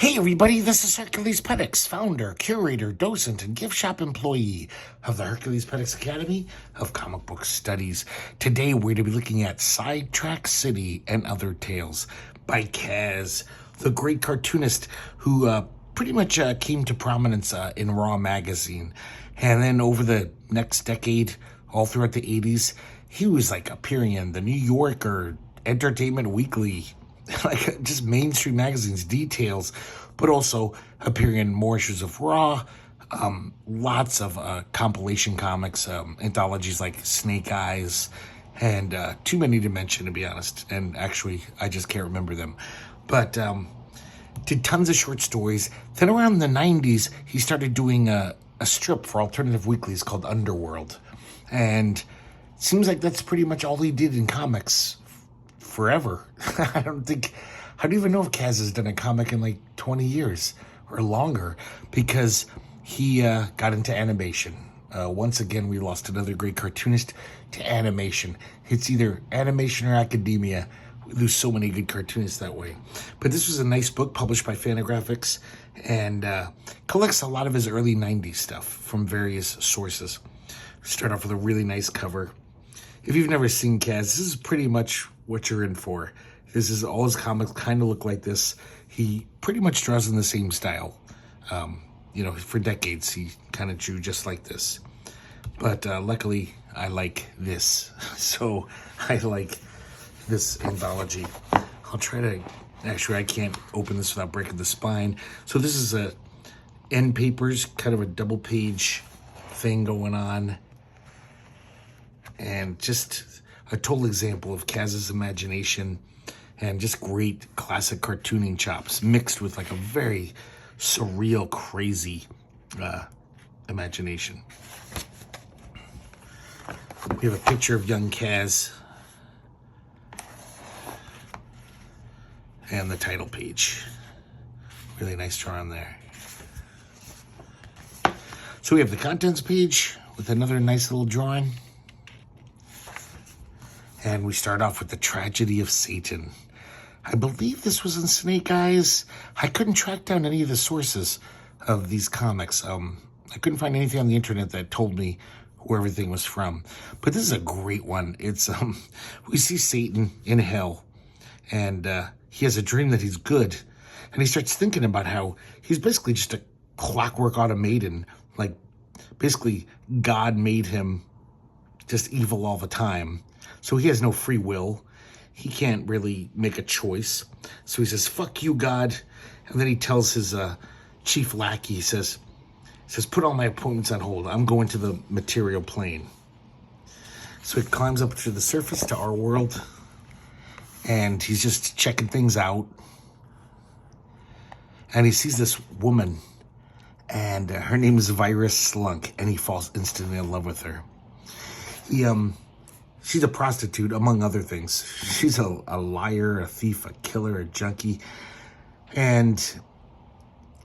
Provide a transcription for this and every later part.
Hey everybody, this is herculespetix, founder, curator, docent, and gift shop employee of the herculespetix Academy of Comic Book Studies. Today we're going to be looking at Sidetrack City and Other Tales by Kaz, the great cartoonist who pretty much came to prominence in Raw magazine. And then over the next decade, all throughout the 80s, he was like appearing in the New Yorker, Entertainment Weekly, like just mainstream magazines, details, but also appearing in more issues of Raw, lots of compilation comics, anthologies like Snake Eyes, and too many to mention, to be honest. And actually, I just can't remember them. But did tons of short stories. Then around the 90s, he started doing a strip for alternative weeklies called Underworld. And it seems like that's pretty much all he did in comics forever. I don't even know if Kaz has done a comic in like 20 years or longer, because he got into animation. Once again, we lost another great cartoonist to animation. It's either animation or academia. We lose so many good cartoonists that way. But this was a nice book published by Fantagraphics, and collects a lot of his early 90s stuff from various sources. Start off with a really nice cover. If you've never seen Kaz, this is pretty much what you're in for. This is all his comics kind of look like this. He pretty much draws in the same style. For decades he kind of drew just like this. But luckily I like this. So I like this anthology. I'll try to, actually I can't open this without breaking the spine. So this is a end papers, kind of a double page thing going on. And just a total example of Kaz's imagination and just great classic cartooning chops mixed with like a very surreal, crazy imagination. We have a picture of young Kaz and the title page. Really nice drawing there. So we have the contents page with another nice little drawing. And we start off with the tragedy of Satan. I believe this was in Snake Eyes. I couldn't track down any of the sources of these comics. I couldn't find anything on the internet that told me where everything was from. But this is a great one. It's we see Satan in hell, and he has a dream that he's good, and he starts thinking about how he's basically just a clockwork automaton. Like basically God made him just evil all the time. So he has no free will. He can't really make a choice. So he says, fuck you, God. And then he tells his chief lackey, he says, put all my appointments on hold. I'm going to the material plane. So he climbs up to the surface, to our world. And he's just checking things out. And he sees this woman. And her name is Virus Slunk. And he falls instantly in love with her. She's a prostitute, among other things. She's a liar, a thief, a killer, a junkie. And,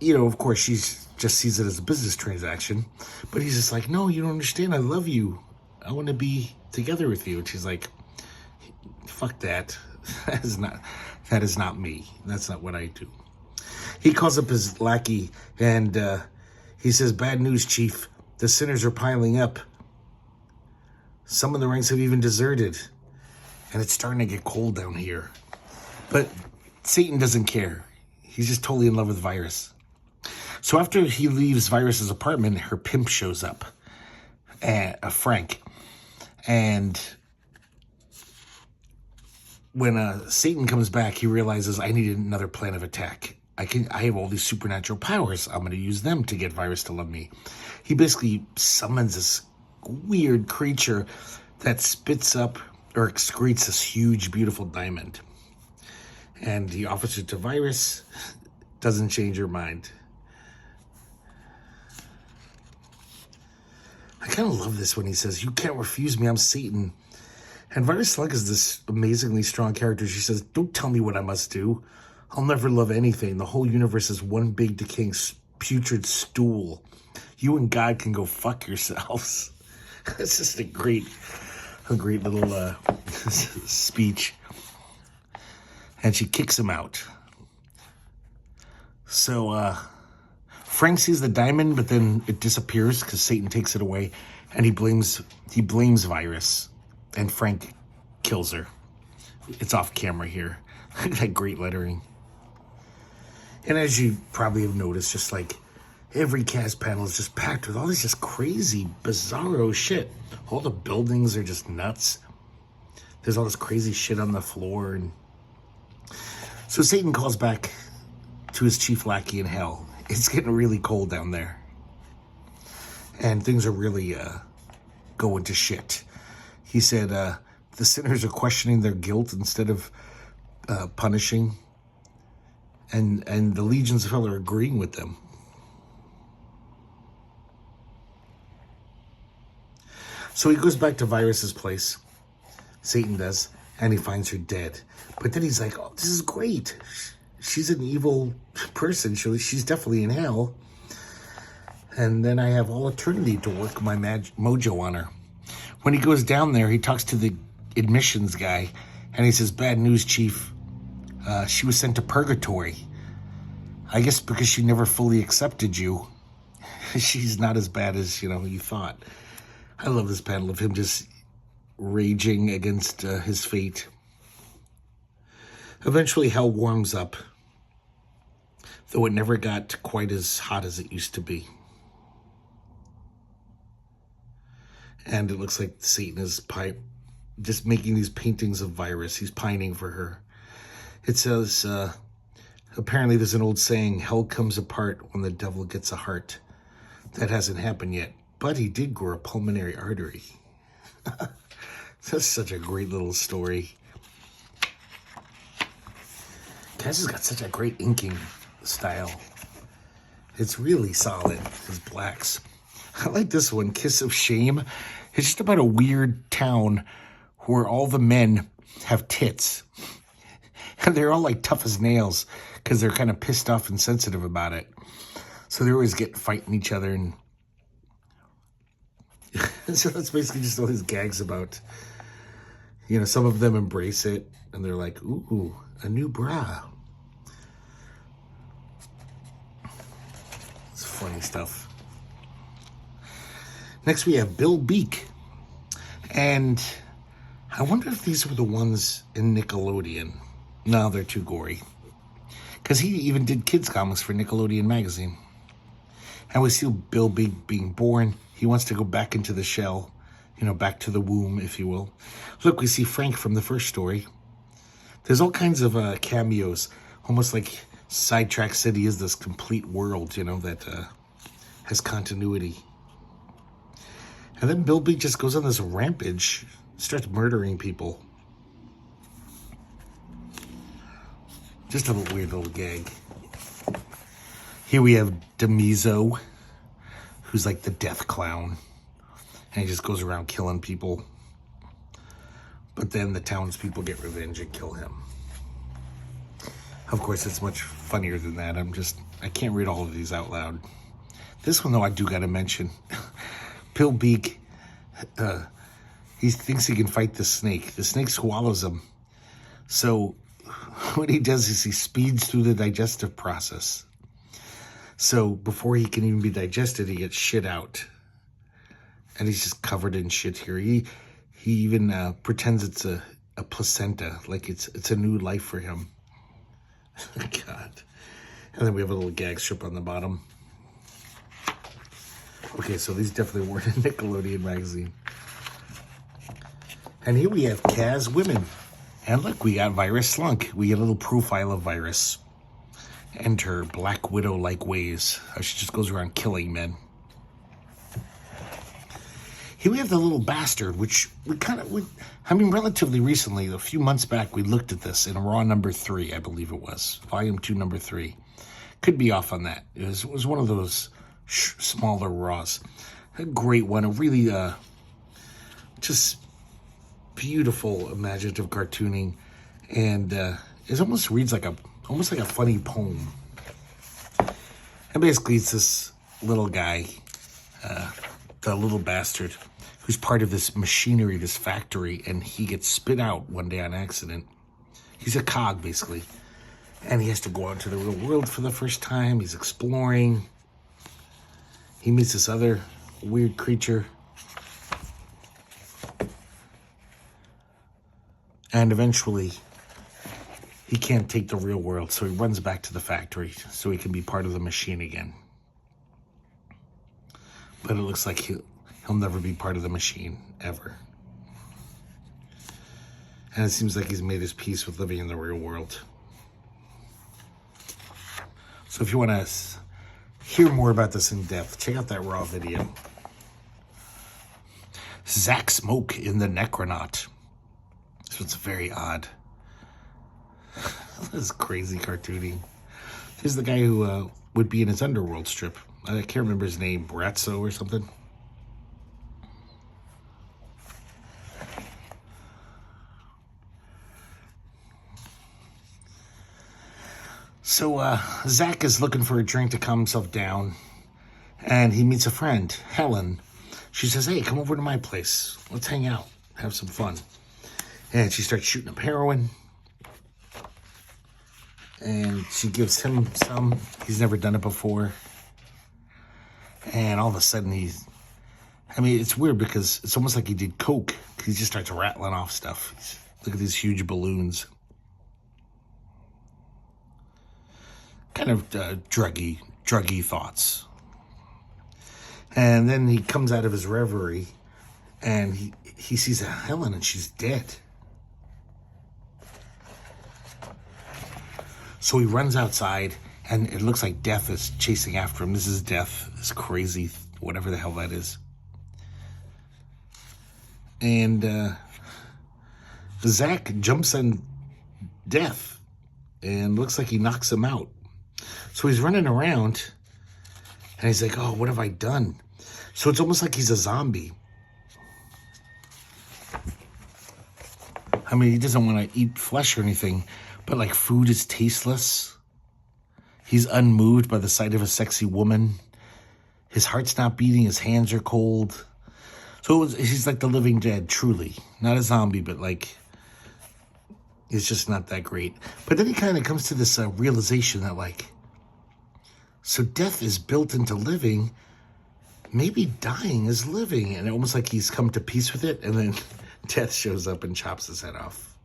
of course, she just sees it as a business transaction. But he's just like, no, you don't understand. I love you. I want to be together with you. And she's like, fuck that. That is not me. That's not what I do. He calls up his lackey and he says, bad news, chief. The sinners are piling up. Some of the ranks have even deserted. And it's starting to get cold down here. But Satan doesn't care. He's just totally in love with Virus. So after he leaves Virus's apartment, her pimp shows up. Frank. And when Satan comes back, he realizes, I need another plan of attack. I have all these supernatural powers. I'm going to use them to get Virus to love me. He basically summons this weird creature that spits up or excretes this huge, beautiful diamond. And he offers it to Virus. Doesn't change her mind. I kind of love this when he says, you can't refuse me, I'm Satan. And Virus Slug is this amazingly strong character. She says, don't tell me what I must do. I'll never love anything. The whole universe is one big decaying putrid stool. You and God can go fuck yourselves. It's just a great little speech. And she kicks him out. So Frank sees the diamond, but then it disappears because Satan takes it away, and he blames Virus, and Frank kills her. It's off camera here. That great lettering. And as you probably have noticed, just like every cast panel is just packed with all this just crazy, bizarro shit. All the buildings are just nuts. There's all this crazy shit on the floor. And so Satan calls back to his chief lackey in hell. It's getting really cold down there. And things are really going to shit. He said the sinners are questioning their guilt instead of punishing. And the legions of hell are agreeing with them. So he goes back to Virus's place. Satan does. And he finds her dead. But then he's like, oh, this is great. She's an evil person. She's definitely in hell. And then I have all eternity to work my mojo on her. When he goes down there, he talks to the admissions guy. And he says, bad news, Chief. She was sent to purgatory. I guess because she never fully accepted you. She's not as bad as, you thought. I love this panel of him just raging against his fate. Eventually, hell warms up, though it never got quite as hot as it used to be. And it looks like Satan is just making these paintings of Virus. He's pining for her. It says, apparently there's an old saying, hell comes apart when the devil gets a heart. That hasn't happened yet, but he did grow a pulmonary artery. That's such a great little story. Kaz has got such a great inking style. It's really solid, his blacks. I like this one, Kiss of Shame. It's just about a weird town where all the men have tits. And they're all like tough as nails because they're kind of pissed off and sensitive about it. So they always get fighting each other. And so that's basically just all his gags about, some of them embrace it. And they're like, ooh, a new bra. It's funny stuff. Next we have Bill Beak. And I wonder if these were the ones in Nickelodeon. No, they're too gory. Because he even did kids comics for Nickelodeon magazine. And we see Bill Beak being born. He wants to go back into the shell. Back to the womb, if you will. Look, we see Frank from the first story. There's all kinds of cameos. Almost like Sidetrack City is this complete world, that has continuity. And then Bill Beak just goes on this rampage. Starts murdering people. Just a little weird little gag. Here we have Demizo, who's like the death clown. And he just goes around killing people. But then the townspeople get revenge and kill him. Of course, it's much funnier than that. I can't read all of these out loud. This one, though, I do got to mention. Bill Beak, he thinks he can fight the snake. The snake swallows him. So what he does is he speeds through the digestive process. So before he can even be digested, he gets shit out. And he's just covered in shit here. He even pretends it's a placenta, like it's a new life for him. God. And then we have a little gag strip on the bottom. Okay, so these definitely weren't in Nickelodeon magazine. And here we have Kaz Women. And look, we got Virus Slunk. We get a little profile of Virus. And her Black Widow-like ways. How she just goes around killing men. Here we have the little bastard, which relatively recently, a few months back, we looked at this in Raw number 3, I believe it was. Volume 2, number 3. Could be off on that. It was one of those smaller Raws. A great one. A really, just beautiful, imaginative cartooning. And it almost reads like almost like a funny poem. And basically, it's this little guy, the little bastard, who's part of this machinery, this factory, and he gets spit out one day on accident. He's a cog, basically. And he has to go out to the real world for the first time. He's exploring. He meets this other weird creature. And eventually, he can't take the real world, so he runs back to the factory so he can be part of the machine again. But it looks like he'll never be part of the machine, ever. And it seems like he's made his peace with living in the real world. So if you want to hear more about this in depth, check out that raw video. Zack Smoke in the Necronaut. So it's very odd. This is crazy cartooning. Here's the guy who would be in his Underworld strip. I can't remember his name, Bratzo or something. So Zach is looking for a drink to calm himself down, and he meets a friend, Helen. She says, hey, come over to my place. Let's hang out, have some fun. And she starts shooting up heroin. And she gives him some. He's never done it before. And all of a sudden it's weird because it's almost like he did coke. He just starts rattling off stuff. Look at these huge balloons. Kind of druggy thoughts. And then he comes out of his reverie and he sees Helen and she's dead. So he runs outside and it looks like death is chasing after him. This is death, this crazy, whatever the hell that is. And Zach jumps on death and looks like he knocks him out. So he's running around and he's like, oh, what have I done? So it's almost like he's a zombie. I mean, he doesn't want to eat flesh or anything, but like food is tasteless. He's unmoved by the sight of a sexy woman. His heart's not beating, his hands are cold. So he's like the living dead, truly. Not a zombie, but like, it's just not that great. But then he kind of comes to this realization that like, so death is built into living. Maybe dying is living. And almost like he's come to peace with it. And then death shows up and chops his head off.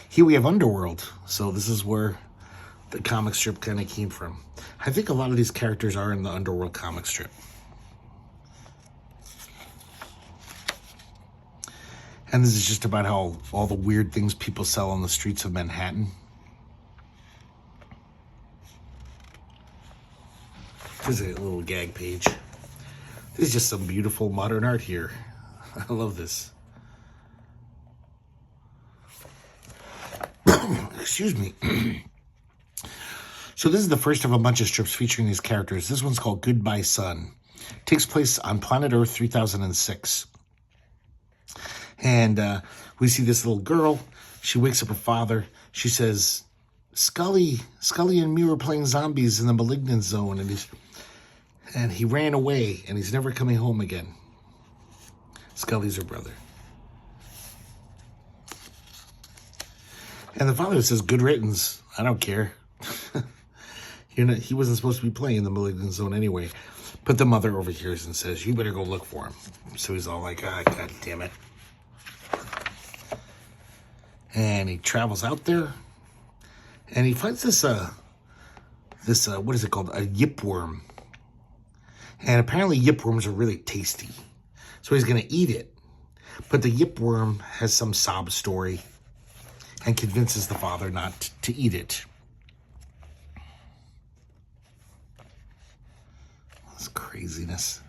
Here we have Underworld. So this is where the comic strip kind of came from. I think a lot of these characters are in the Underworld comic strip. And this is just about how all the weird things people sell on the streets of Manhattan. There's a little gag page. There's just some beautiful modern art here. I love this. Excuse me. So this is the first of a bunch of strips featuring these characters. This one's called Goodbye Sun. It takes place on planet Earth 3006. And we see this little girl. She wakes up her father. She says, Scully and me were playing zombies in the malignant zone. And he ran away, and he's never coming home again. Scully's her brother. And the father says, good riddance. I don't care. He wasn't supposed to be playing in the malignant zone anyway. But the mother overhears and says, you better go look for him. So he's all like, ah, God damn it. And he travels out there. And he finds this what is it called? A yipworm. And apparently yipworms are really tasty. So he's going to eat it. But the yipworm has some sob story and convinces the father not to eat it. That's craziness.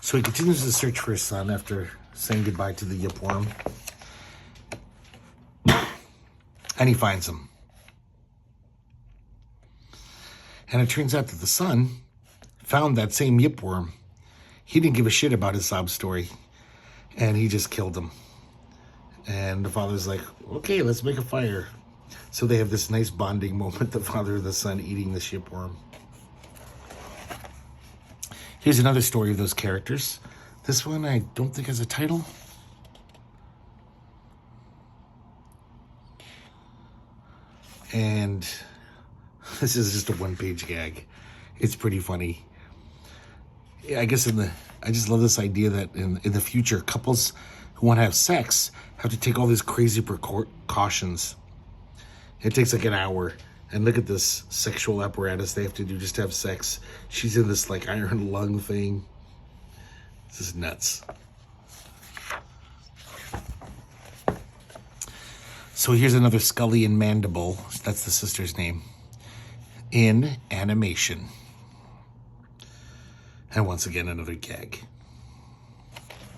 So he continues to search for his son after saying goodbye to the yipworm. And he finds him. And it turns out that the son found that same yipworm. He didn't give a shit about his sob story. And he just killed him. And the father's like, okay, let's make a fire. So they have this nice bonding moment, the father and the son eating the yipworm. Here's another story of those characters. This one I don't think has a title. And this is just a one-page gag. It's pretty funny. I guess I just love this idea that in the future, couples who want to have sex have to take all these crazy precautions. It takes like an hour. And look at this sexual apparatus they have to do just to have sex. She's in this like iron lung thing. This is nuts. So here's another Scully and Mandible. That's the sister's name. In animation. And once again, another gag.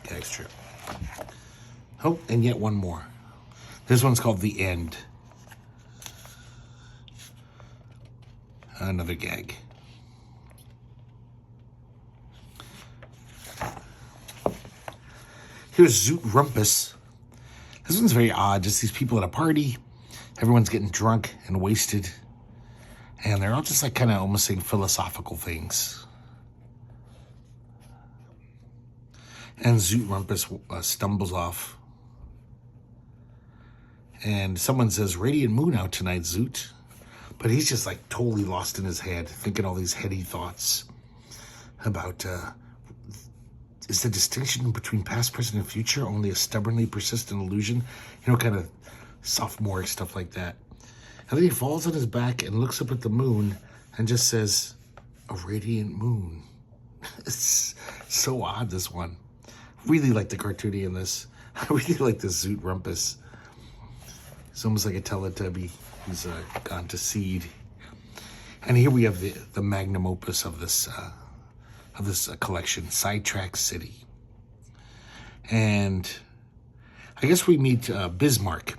Gag strip. Oh, and yet one more. This one's called The End. Another gag. Here's Zoot Rumpus. This one's very odd. Just these people at a party. Everyone's getting drunk and wasted. And they're all just like kind of almost saying philosophical things. And Zoot Rumpus stumbles off. And someone says, "Radiant moon out tonight, Zoot." But he's just like totally lost in his head, thinking all these heady thoughts about, is the distinction between past, present, and future only a stubbornly persistent illusion? You know, kind of sophomoric stuff like that. And then he falls on his back and looks up at the moon and just says, "A radiant moon." It's so odd, this one. Really like the cartoonie in this. I really like this Zoot Rumpus. It's almost like a Teletubby who's gone to seed. And here we have the magnum opus of this collection, Sidetrack City. And I guess we meet Bismarck.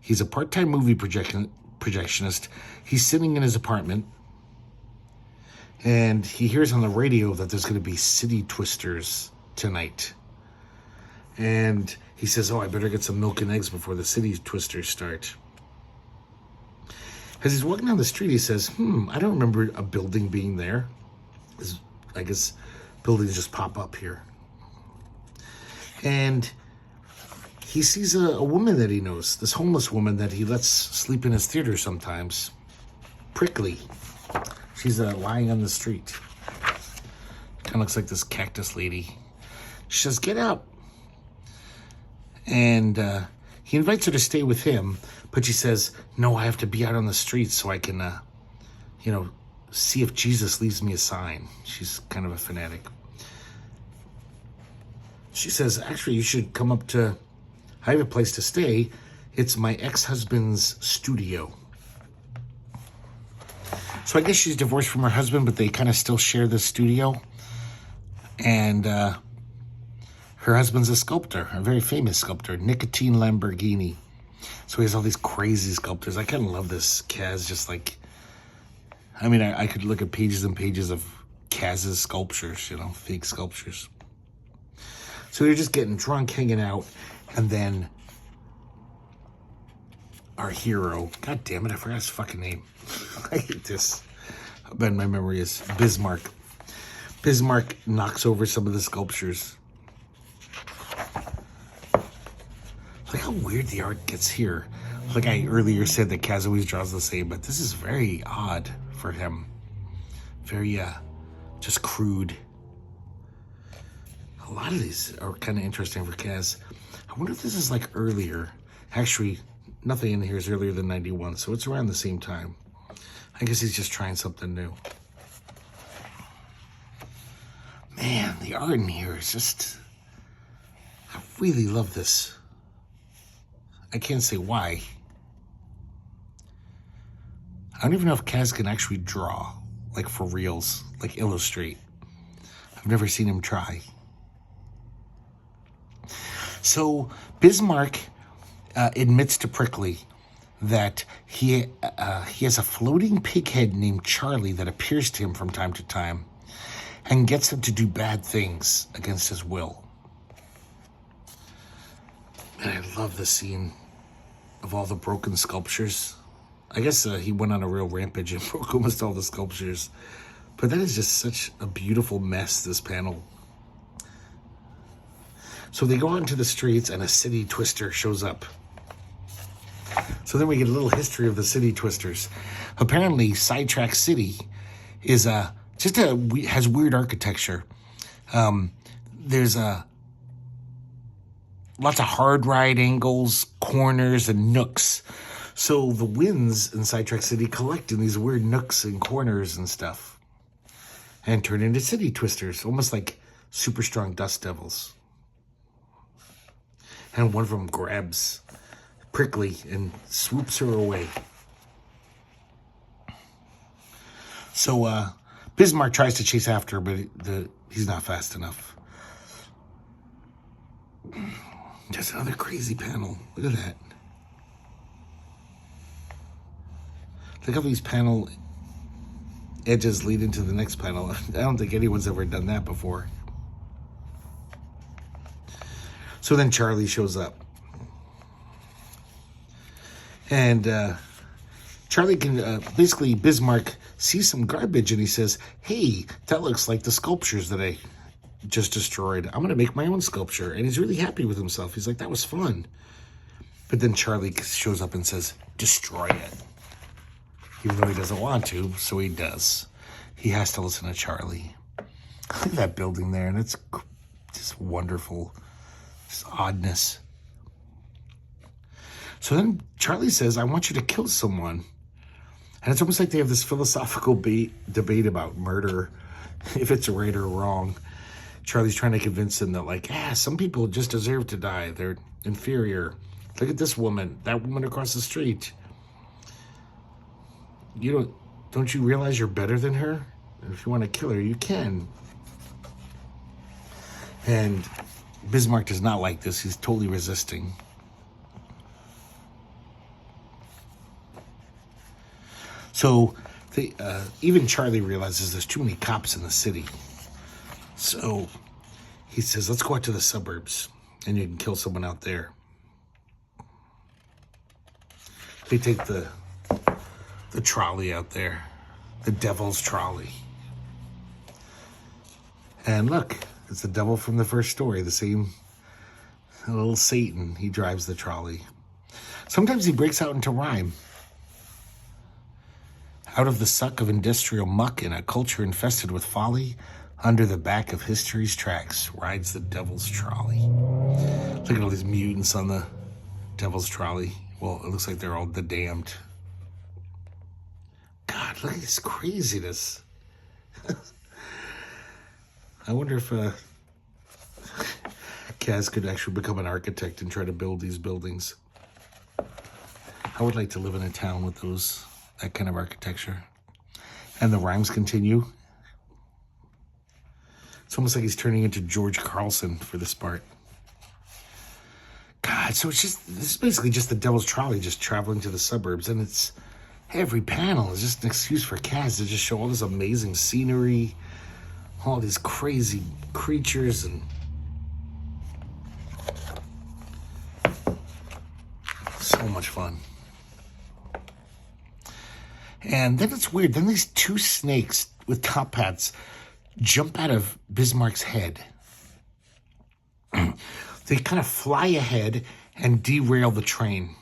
He's a part-time movie projectionist. He's sitting in his apartment, and he hears on the radio that there's going to be City Twisters tonight. And he says, "Oh, I better get some milk and eggs before the City Twisters start." As he's walking down the street, he says, I don't remember a building being there. I guess buildings just pop up here. And he sees a woman that he knows, this homeless woman that he lets sleep in his theater sometimes. Prickly. She's lying on the street. Kind of looks like this cactus lady. She says, "Get up." And he invites her to stay with him, but she says, "No, I have to be out on the streets so I can, see if Jesus leaves me a sign." She's kind of a fanatic. She says, "Actually, you should come up to, I have a place to stay. It's my ex-husband's studio." So I guess she's divorced from her husband, but they kind of still share this studio. And her husband's a sculptor, a very famous sculptor, Nicotine Lamborghini. So he has all these crazy sculptors. I kind of love this Kaz, just like, I mean, I could look at pages and pages of Kaz's sculptures, fake sculptures. So they're just getting drunk, hanging out, and then our hero, God damn it, I forgot his fucking name. I hate this. I bet my memory is Bismarck. Bismarck knocks over some of the sculptures. Look how weird the art gets here. Like I earlier said that Kaz always draws the same, but this is very odd for him. Very, just crude. A lot of these are kind of interesting for Kaz. I wonder if this is like earlier. Actually, nothing in here is earlier than 91, so it's around the same time. I guess he's just trying something new. Man, the art in here is just... I really love this. I can't say why. I don't even know if Kaz can actually draw, like for reals, like illustrate. I've never seen him try. So Bismarck admits to Prickly that he has a floating pig head named Charlie that appears to him from time to time and gets him to do bad things against his will. And I love the scene of all the broken sculptures. I guess he went on a real rampage and broke almost all the sculptures. But that is just such a beautiful mess, this panel. So they go out into the streets and a city twister shows up. So then we get a little history of the city twisters. Apparently, Sidetrack City is has weird architecture. There's lots of hard right angles, corners, and nooks. So the winds in Sidetrack City collect in these weird nooks and corners and stuff, and turn into city twisters, almost like super strong dust devils. And one of them grabs Prickly and swoops her away. So Bismarck tries to chase after her, but he's not fast enough. Just another crazy panel. Look at that. Look how these panel edges lead into the next panel. I don't think anyone's ever done that before. So then Charlie shows up. And Charlie can, basically Bismarck sees some garbage and he says, hey, that looks like the sculptures that I just destroyed. I'm going to make my own sculpture. And he's really happy with himself. He's like, that was fun. But then Charlie shows up and says, destroy it. Even though he doesn't want to, so he does. He has to listen to Charlie. Look at that building there, and it's just wonderful. Just oddness. So then Charlie says, I want you to kill someone. And it's almost like they have this philosophical debate about murder, if it's right or wrong. Charlie's trying to convince him that, like, some people just deserve to die. They're inferior. Look at this woman, that woman across the street. Don't you realize you're better than her? If you want to kill her, you can. And Bismarck does not like this. He's totally resisting. So even Charlie realizes there's too many cops in the city. So he says, let's go out to the suburbs and you can kill someone out there. They take the trolley out there, the devil's trolley. And look, it's the devil from the first story, the same little Satan. He drives the trolley. Sometimes he breaks out into rhyme. Out of the suck of industrial muck in a culture infested with folly, under the back of history's tracks rides the devil's trolley. Look at all these mutants on the devil's trolley. Well, it looks like they're all the damned. God, look at this craziness. I wonder if Kaz could actually become an architect and try to build these buildings. I would like to live in a town with that kind of architecture. And the rhymes continue. It's almost like he's turning into George Carlson for this part. God, so this is basically just the devil's trolley just traveling to the suburbs, and every panel is just an excuse for Kaz to just show all this amazing scenery, all these crazy creatures, and so much fun. And then it's weird. Then these two snakes with top hats jump out of Bismarck's head. They kind of fly ahead and derail the train.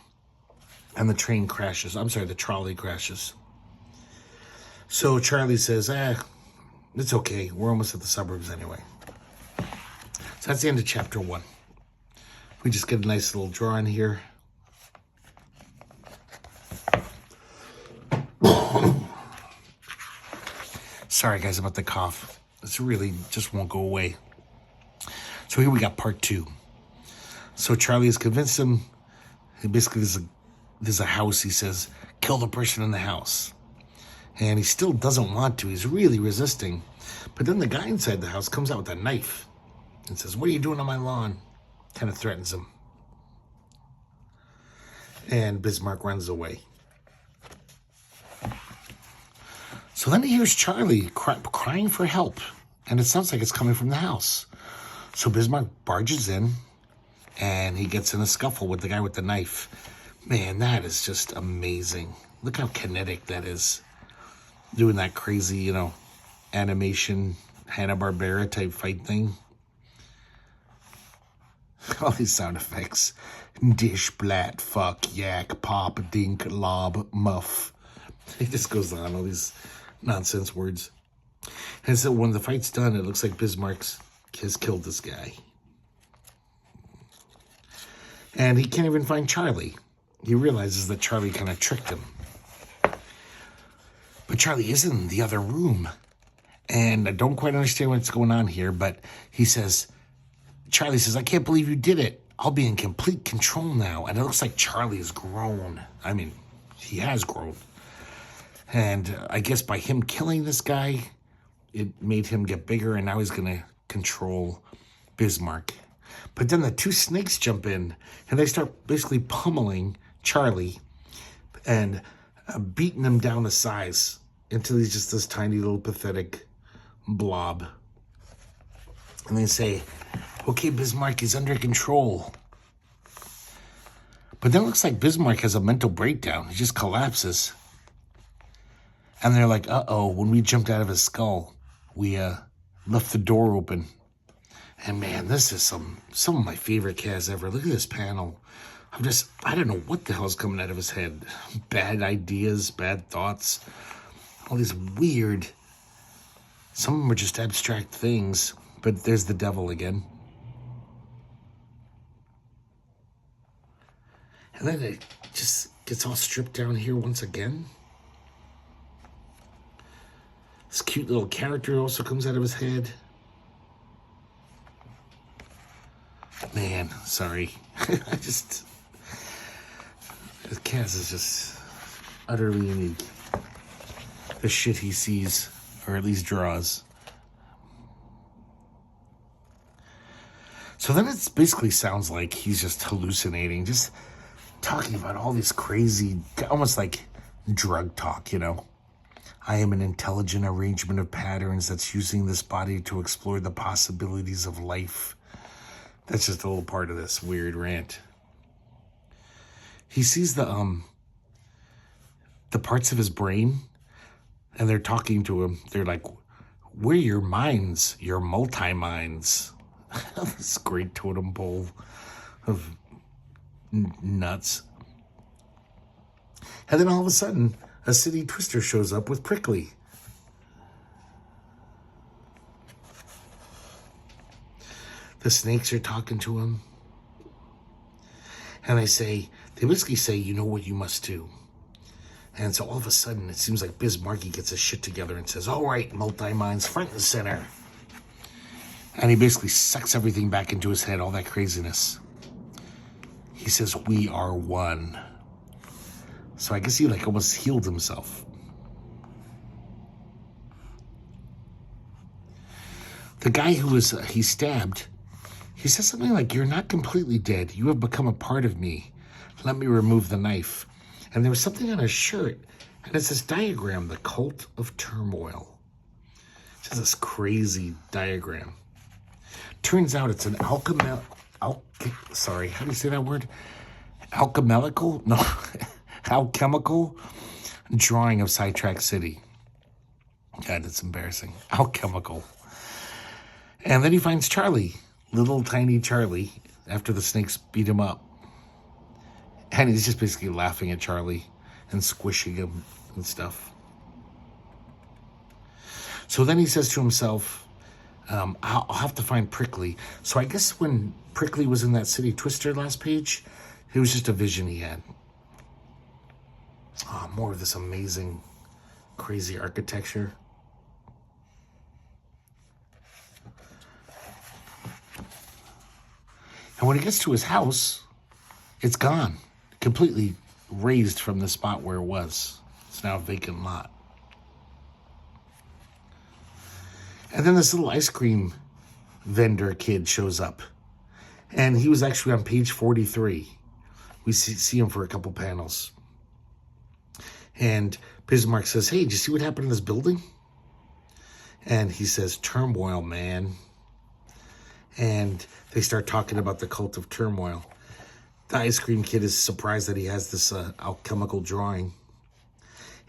And the train crashes. I'm sorry, the trolley crashes. So Charlie says, it's okay. We're almost at the suburbs anyway. So that's the end of chapter 1. We just get a nice little drawing here. Sorry, guys, about the cough. This really just won't go away. So here we got part 2. So Charlie has convinced him. Basically, there's a house. He says, kill the person in the house. And he still doesn't want to. He's really resisting. But then the guy inside the house comes out with a knife and says, what are you doing on my lawn? Kind of threatens him. And Bismarck runs away. So then he hears Charlie crying for help. And it sounds like it's coming from the house. So Bismarck barges in. And he gets in a scuffle with the guy with the knife. Man, that is just amazing. Look how kinetic that is. Doing that crazy, animation Hanna-Barbera type fight thing. All these sound effects. Dish, blat, fuck, yak, pop, dink, lob, muff. It just goes on, all these nonsense words. And so when the fight's done, it looks like Bismarck has killed this guy. And he can't even find Charlie. He realizes that Charlie kind of tricked him. But Charlie is in the other room. And I don't quite understand what's going on here, but Charlie says, I can't believe you did it. I'll be in complete control now. And it looks like Charlie has grown. I mean, he has grown. And I guess by him killing this guy, it made him get bigger, and now he's going to control Bismarck. But then the two snakes jump in, and they start basically pummeling Charlie and beating him down to size until he's just this tiny little pathetic blob. And they say, okay, Bismarck is under control. But then it looks like Bismarck has a mental breakdown. He just collapses. And they're like, uh-oh, when we jumped out of his skull, we left the door open. And man, this is some of my favorite cats ever. Look at this panel. I don't know what the hell's coming out of his head. Bad ideas, bad thoughts. All these weird, some of them are just abstract things. But there's the devil again. And then it just gets all stripped down here once again. This cute little character also comes out of his head. Man, sorry. The Kaz is just utterly unique. The shit he sees, or at least draws. So then it basically sounds like he's just hallucinating, just talking about all these crazy, almost like drug talk, you know. I am an intelligent arrangement of patterns that's using this body to explore the possibilities of life. That's just a little part of this weird rant. He sees the parts of his brain, and they're talking to him. They're like, we're your minds, your multi-minds. This great totem pole of nuts. And then all of a sudden, a city twister shows up with Prickly. The snakes are talking to him. And they basically say, you know what you must do. And so all of a sudden, it seems like Bismarck gets his shit together and says, all right, multi-minds, front and center. And he basically sucks everything back into his head, all that craziness. He says, we are one. So I guess he almost healed himself. The guy who he stabbed, he says something like, you're not completely dead. You have become a part of me. Let me remove the knife. And there was something on his shirt, and it's this diagram, the cult of turmoil. Just this crazy diagram. Turns out it's an how do you say that word? Alchemical drawing of Sidetrack City. God, that's embarrassing. Alchemical. And then he finds Charlie, little tiny Charlie, after the snakes beat him up. And he's just basically laughing at Charlie and squishing him and stuff. So then he says to himself, I'll have to find Prickly. So I guess when Prickly was in that City Twister last page, it was just a vision he had. Oh, more of this amazing, crazy architecture. And when he gets to his house, it's gone. Completely razed from the spot where it was. It's now a vacant lot. And then this little ice cream vendor kid shows up. And he was actually on page 43. We see him for a couple panels. And Bismarck says, hey, did you see what happened in this building? And he says, turmoil, man. And they start talking about the cult of turmoil. The ice cream kid is surprised that he has this alchemical drawing.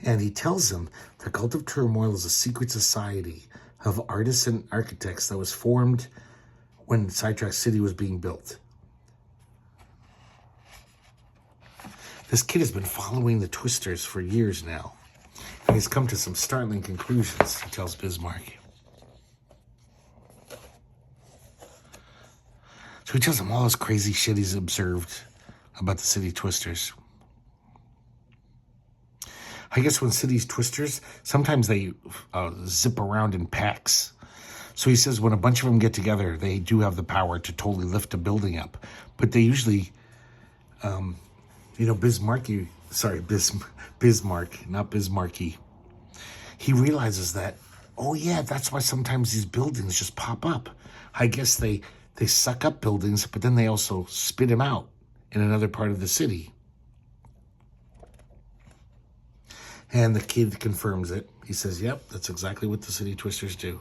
And he tells him the Cult of Turmoil is a secret society of artists and architects that was formed when Sidetrack City was being built. This kid has been following the Twisters for years now, and he's come to some startling conclusions, he tells Bismarck. So he tells him all this crazy shit he's observed about the city Twisters. I guess when city Twisters, sometimes they zip around in packs. So he says when a bunch of them get together, they do have the power to totally lift a building up. But they usually, Bismarck, not Bismarcky. He realizes that, oh yeah, that's why sometimes these buildings just pop up. I guess they suck up buildings, but then they also spit them out in another part of the city. And the kid confirms it. He says, yep, that's exactly what the city Twisters do.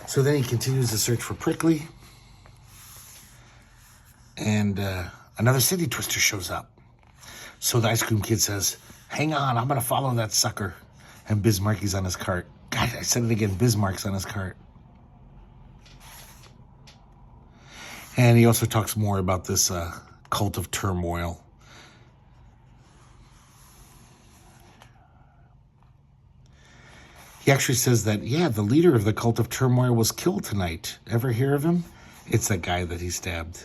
So then he continues the search for Prickly. And another city Twister shows up. So the ice cream kid says, hang on, I'm going to follow that sucker. And Bismarcky's on his cart. God, I said it again, Bismarck's on his cart. And he also talks more about this Cult of Turmoil. He actually says that, yeah, the leader of the Cult of Turmoil was killed tonight. Ever hear of him? It's that guy that he stabbed.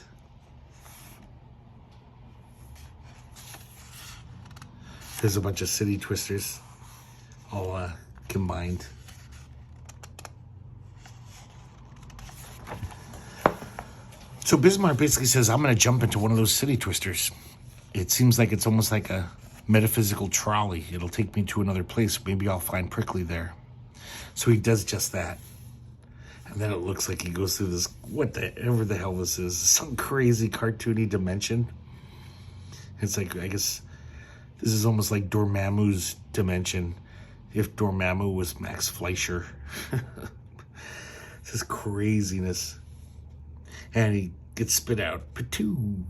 There's a bunch of city Twisters all combined. So Bismarck basically says, I'm going to jump into one of those city Twisters. It seems like it's almost like a metaphysical trolley. It'll take me to another place. Maybe I'll find Prickly there. So he does just that. And then it looks like he goes through this, whatever the hell this is, some crazy cartoony dimension. It's like, I guess, this is almost like Dormammu's dimension, if Dormammu was Max Fleischer. This is craziness. And he gets spit out. Patoo.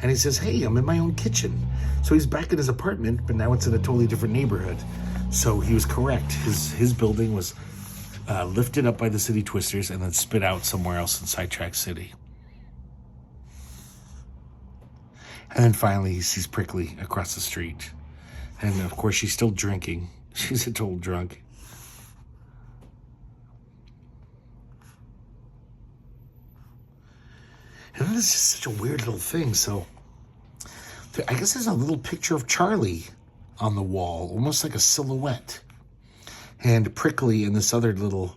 And he says, hey, I'm in my own kitchen. So he's back in his apartment, but now it's in a totally different neighborhood. So he was correct. His building was lifted up by the city Twisters and then spit out somewhere else in Sidetrack City. And then finally he sees Prickly across the street. And of course she's still drinking. She's a total drunk. And then it's just such a weird little thing. So I guess there's a little picture of Charlie on the wall, almost like a silhouette. And Prickly and this other little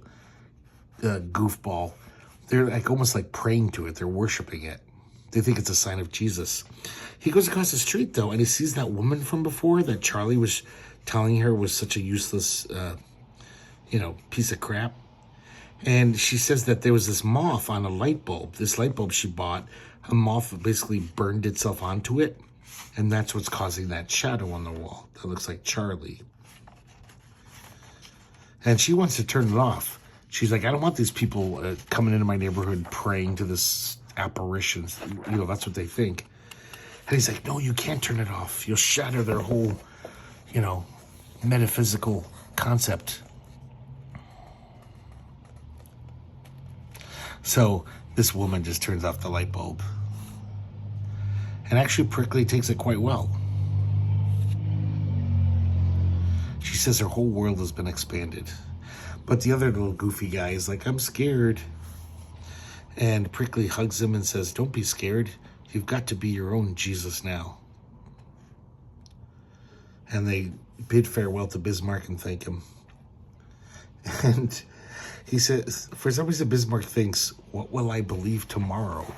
goofball, they're like almost like praying to it. They're worshiping it. They think it's a sign of Jesus. He goes across the street, though, and he sees that woman from before that Charlie was telling her was such a useless, piece of crap. And she says that there was this moth on a light bulb. This light bulb she bought, a moth basically burned itself onto it. And that's what's causing that shadow on the wall. That looks like Charlie. And she wants to turn it off. She's like, I don't want these people coming into my neighborhood praying to this apparition. That's what they think. And he's like, no, you can't turn it off. You'll shatter their whole, metaphysical concept. So this woman just turns off the light bulb. And actually, Prickly takes it quite well. She says her whole world has been expanded. But the other little goofy guy is like, I'm scared. And Prickly hugs him and says, don't be scared. You've got to be your own Jesus now. And they bid farewell to Bismarck and thank him. And he says, for some reason, Bismarck thinks, what will I believe tomorrow?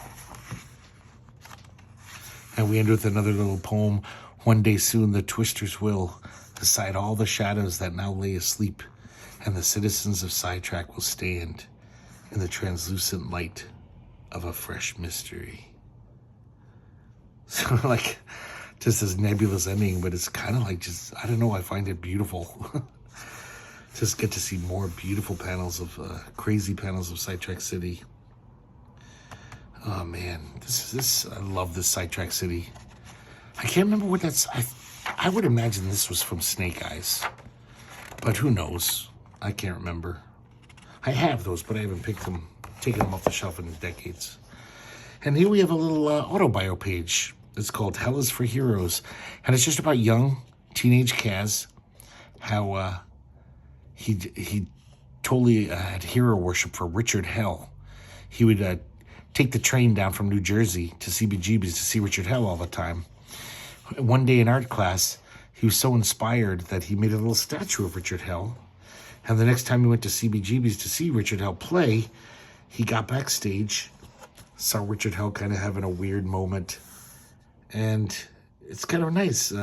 And we end with another little poem. One day soon the Twisters will decide all the shadows that now lay asleep, and the citizens of Sidetrack will stand in the translucent light of a fresh mystery. So like, just this nebulous ending, but it's kind of like just, I don't know, I find it beautiful. Just get to see more beautiful panels of, crazy panels of Sidetrack City. Oh man, I love this Sidetrack City. I can't remember what that's. I would imagine this was from Snake Eyes, but who knows? I can't remember. I have those, but I haven't taken them off the shelf in decades. And here we have a little autobio page. It's called Hell is for Heroes, and it's just about young teenage Kaz, how he totally had hero worship for Richard Hell. He would take the train down from New Jersey to CBGB's to see Richard Hell all the time. One day in art class, he was so inspired that he made a little statue of Richard Hell. And the next time he went to CBGB's to see Richard Hell play, he got backstage, saw Richard Hell kind of having a weird moment. And it's kind of nice.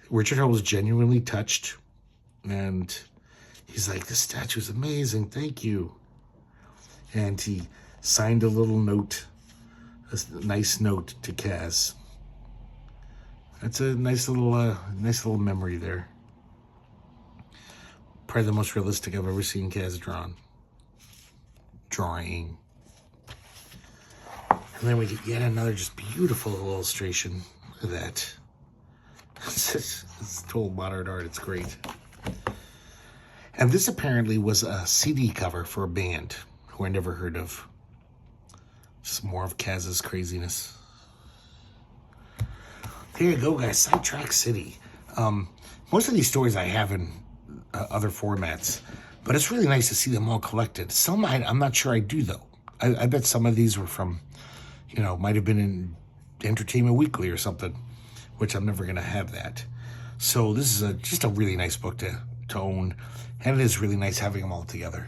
Richard Hell was genuinely touched. And he's like, this statue is amazing. Thank you. And he signed a little note, a nice note to Kaz. That's a nice little memory there. Probably the most realistic I've ever seen Kaz drawing. And then we get yet another just beautiful illustration. Look at that. It's total modern art. It's great. And this apparently was a CD cover for a band who I never heard of. Just more of Kaz's craziness. There you go, guys. Sidetrack City. Most of these stories I have in other formats, but it's really nice to see them all collected. Some I'm not sure I do, though. I bet some of these were from, might have been in Entertainment Weekly or something, which I'm never going to have that. So this is just a really nice book to own, and it is really nice having them all together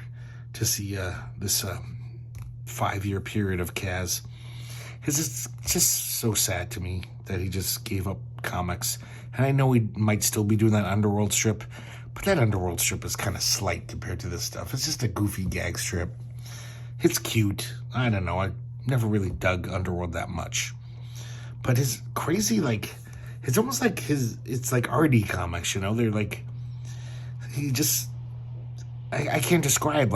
to see this 5-year period of Kaz. Because it's just so sad to me that he just gave up comics. And I know he might still be doing that Underworld strip, but that Underworld strip is kind of slight compared to this stuff. It's just a goofy gag strip. It's cute. I don't know. I never really dug Underworld that much. But his crazy, it's almost like it's like RD comics, They're like, I can't describe,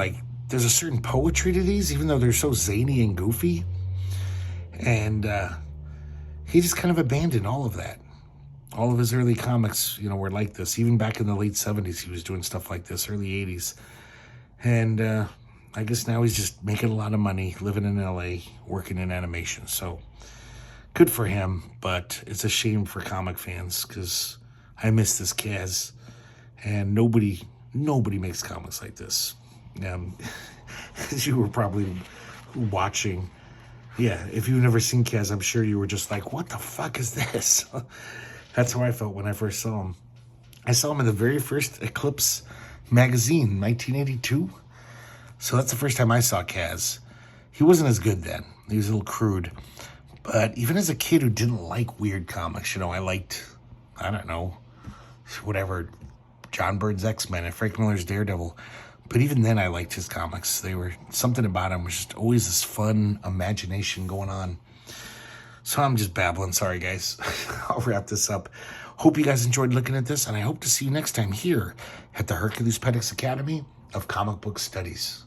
there's a certain poetry to these, even though they're so zany and goofy. And he just kind of abandoned all of that. All of his early comics, were like this. Even back in the late 70s, he was doing stuff like this, early 80s. And I guess now he's just making a lot of money, living in LA, working in animation. So good for him, but it's a shame for comic fans because I miss this Kaz. And nobody makes comics like this. As you were probably watching. Yeah, if you've never seen Kaz, I'm sure you were just like, what the fuck is this? That's how I felt when I first saw him. I saw him in the very first Eclipse magazine, 1982. So that's the first time I saw Kaz. He wasn't as good then. He was a little crude. But even as a kid who didn't like weird comics, I liked, I don't know, whatever, John Byrd's X-Men and Frank Miller's Daredevil. But even then, I liked his comics. They were, something about him was just always this fun imagination going on. So I'm just babbling. Sorry, guys. I'll wrap this up. Hope you guys enjoyed looking at this, and I hope to see you next time here at the herculespetix Academy of Comic Book Studies.